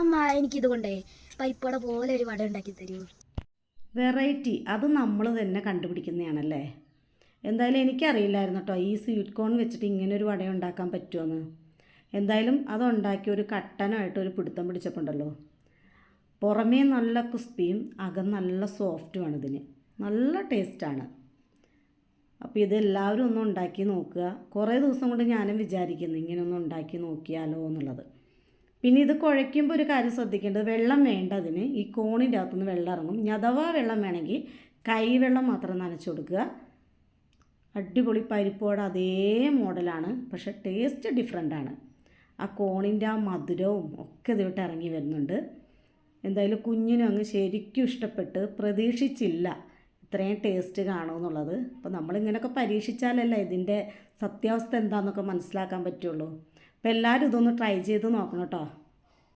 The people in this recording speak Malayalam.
അമ്മ എനിക്കിതുകൊണ്ടേ പരിപ്പട പോലെ ഒരു വട ഉണ്ടാക്കി തരൂ. വെറൈറ്റി അത് നമ്മൾ തന്നെ കണ്ടുപിടിക്കുന്നതാണല്ലേ. എന്തായാലും എനിക്കറിയില്ലായിരുന്നു കേട്ടോ ഈ സ്വീറ്റ് കോൺ വെച്ചിട്ട് ഇങ്ങനെ ഒരു വട ഉണ്ടാക്കാൻ പറ്റുമെന്ന്. എന്തായാലും അതുണ്ടാക്കി ഒരു കട്ടനായിട്ട് ഒരു പിടുത്തം പിടിച്ചപ്പോണ്ടല്ലോ, പുറമേ നല്ല ക്രിസ്പിയും അകം നല്ല സോഫ്റ്റുമാണ്. ഇതിന് നല്ല ടേസ്റ്റാണ്. അപ്പോൾ ഇതെല്ലാവരും ഒന്ന് ഉണ്ടാക്കി നോക്കുക. കുറേ ദിവസം കൊണ്ട് ഞാനും വിചാരിക്കുന്നു ഇങ്ങനെ ഒന്ന് ഉണ്ടാക്കി നോക്കിയാലോ എന്നുള്ളത്. പിന്നെ ഇത് കുഴയ്ക്കുമ്പോൾ ഒരു കാര്യം ശ്രദ്ധിക്കേണ്ടത്, വെള്ളം വേണ്ട അതിന്. ഈ കോണിൻ്റെ അകത്തുനിന്ന് വെള്ളം ഇറങ്ങും. ഇനി അഥവാ വെള്ളം വേണമെങ്കിൽ കൈവെള്ളം മാത്രം നനച്ച് കൊടുക്കുക. അടിപൊളി പരിപ്പോടെ അതേ മോഡലാണ്, പക്ഷേ ടേസ്റ്റ് ഡിഫറെൻ്റാണ്. ആ കോണിൻ്റെ ആ മധുരവും ഒക്കെ ഇതിട്ട് ഇറങ്ങി വരുന്നുണ്ട്. എന്തായാലും കുഞ്ഞിനും അങ്ങ് ശരിക്കും ഇഷ്ടപ്പെട്ട്, പ്രതീക്ഷിച്ചില്ല ഇത്രയും ടേസ്റ്റ് കാണുമെന്നുള്ളത്. അപ്പോൾ നമ്മളിങ്ങനെയൊക്കെ പരീക്ഷിച്ചാലല്ലേ ഇതിൻ്റെ സത്യാവസ്ഥ എന്താണെന്നൊക്കെ മനസ്സിലാക്കാൻ പറ്റുള്ളൂ. അപ്പോൾ എല്ലാവരും ഇതൊന്ന് ട്രൈ ചെയ്ത് നോക്കണം കേട്ടോ.